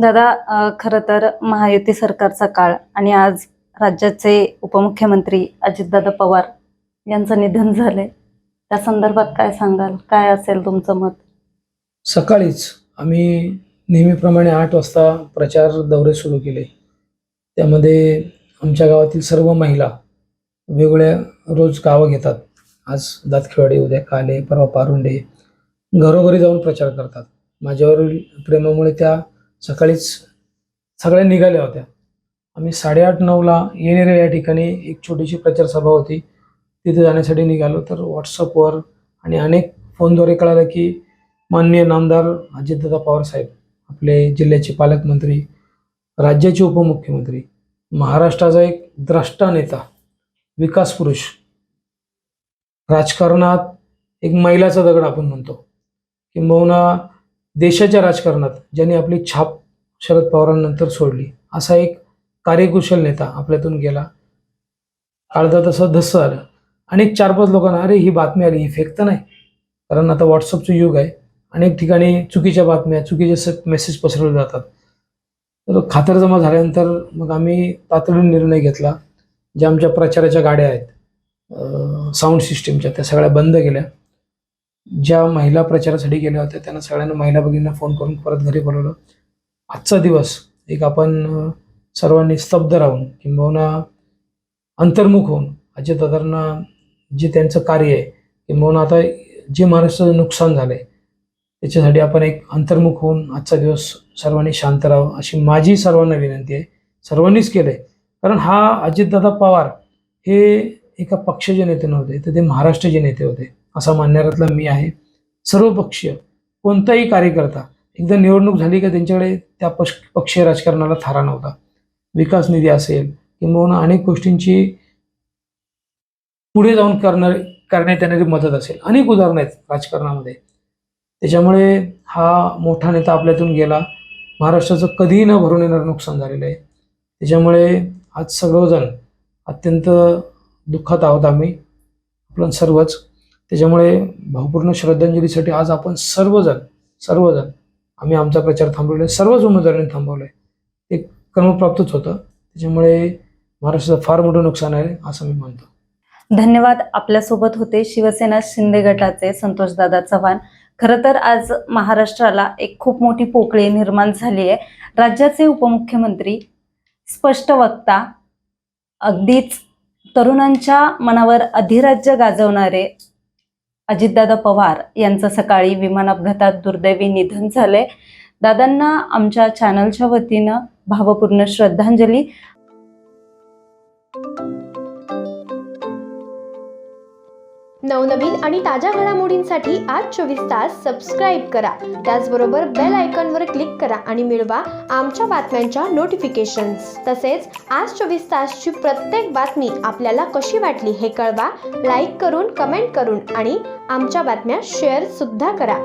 दादा, खरं तर महायुती सरकारचा काळ आणि आज राज्याचे उपमुख्यमंत्री अजितदादा पवार यांचं निधन झालंय. त्या संदर्भात काय सांगाल? काय असेल तुमचं मत? सकाळीच आम्ही नेहमीप्रमाणे 8 वाजता प्रचार दौरे सुरू केले. त्यामध्ये आमच्या गावातील सर्व महिला वेगवेगळ्या रोज गावं घेतात. आज दातखिळवाडी, उद्या काले, परवा पारुंडे, घरोघरी जाऊन प्रचार करतात. माझ्यावरील प्रेमामुळे त्या सकाळीच सगळ्या निघाल्या होत्या. आम्ही 8:30-9ला येणेरे या ठिकाणी एक छोटीशी प्रचार सभा होती, तिथे जाण्यासाठी निघालो. तर व्हॉट्सअपवर आणि अनेक फोनद्वारे कळालं की माननीय नामदार अजितदादा पवार साहेब, आपले जिल्ह्याचे पालकमंत्री, राज्याचे उपमुख्यमंत्री, महाराष्ट्राचा एक द्रष्टा नेता, विकास पुरुष, राजकारणात एक मैलाचा दगड आपण म्हणतो, किंबहुना देशाच्या राजकारणात ज्यांनी आपली छाप शरद पवारांनंतर सोडली, असा एक कार्यकुशल नेता आपल्यातून गेला. अर्धा तसं धस्स आलं. अनेक 4-5 लोकांना अरे ही बातमी आली, ही फेक तर नाही, कारण आता व्हॉट्सअपचं युग आहे. अनेक ठिकाणी चुकीच्या बातम्या, चुकीचे मेसेज पसरवले जातात. तर खातरजमा झाल्यानंतर मग आम्ही तातडीने निर्णय घेतला. ज्या आमच्या प्रचाराच्या गाड्या आहेत, साऊंड सिस्टीमच्या, त्या सगळ्या बंद केल्या. ज्या महिला प्रचारासाठी गेल्या होत्या त्यांना सगळ्यांना, महिला भगिनींना फोन करून परत घरी बोलवलं. आजचा दिवस एक आपण सर्वांनी स्तब्ध राहून किंबहुना अंतर्मुख होऊन अजितदादांना जे त्यांचं कार्य आहे, किंबहुना आता जे महाराष्ट्राचं नुकसान झालंय त्याच्यासाठी आपण एक अंतर्मुख होऊन आजचा दिवस सर्वांनी शांत राहावं, अशी माझी सर्वांना विनंती आहे. सर्वांनीच केलंय, कारण हा अजितदादा पवार हे एका पक्षाचे नेते नव्हते, तर ते महाराष्ट्राचे नेते होते, असा मानणाऱ्यातला मी आहे. सर्व पक्षीय कोणताही कार्यकर्ता एकदा निवडणूक झाली का त्यांच्याकडे त्या पक्षीय राजकारणाला थारा नव्हता. विकास निधी असेल किंबहुना अनेक गोष्टींची पुढे जाऊन करण्यात येणारी मदत असेल, अनेक उदाहरणं आहेत राजकारणामध्ये. त्याच्यामुळे हा मोठा नेता आपल्यातून गेला. महाराष्ट्राचं कधीही न भरून येणारं नुकसान झालेलं आहे. त्याच्यामुळे आज सर्वजण अत्यंत दुःखात आहोत आम्ही, आपण सर्वच. त्याच्यामुळे भावपूर्ण श्रद्धांजलीसाठी आज आपण सर्वजण आम्ही आमचा प्रचार थांबवला, सर्वच उमेदवारांनी थांबवलाय. ते क्रमप्राप्तच होतं. त्याच्यामुळे महाराष्ट्राचं फार मोठं नुकसान आहे असं मी म्हणतो. धन्यवाद. आपल्यासोबत होते शिवसेना शिंदे गटाचे संतोषदादा चव्हाण. खरं तर आज महाराष्ट्राला एक खूप मोठी पोकळी निर्माण झाली आहे. राज्याचे उपमुख्यमंत्री, स्पष्ट वक्ता, अगदीच तरुणांच्या मनावर अधिराज्य गाजवणारे अजितदादा पवार यांचं सकाळी विमान अपघातात दुर्दैवी निधन झालंय. दादांना आमच्या चॅनलच्या वतीनं भावपूर्ण श्रद्धांजली. नवनवीन आणि ताज्या घडामोडींसाठी आज 24 तास सबस्क्राईब करा. त्याचबरोबर बेल आयकॉनवर क्लिक करा आणि मिळवा आमच्या बातम्यांच्या नोटिफिकेशन्स. तसेच आज 24 तासची प्रत्येक बातमी आपल्याला कशी वाटली हे कळवा. लाईक करून, कमेंट करून आणि आमच्या बातम्या शेअर सुद्धा करा.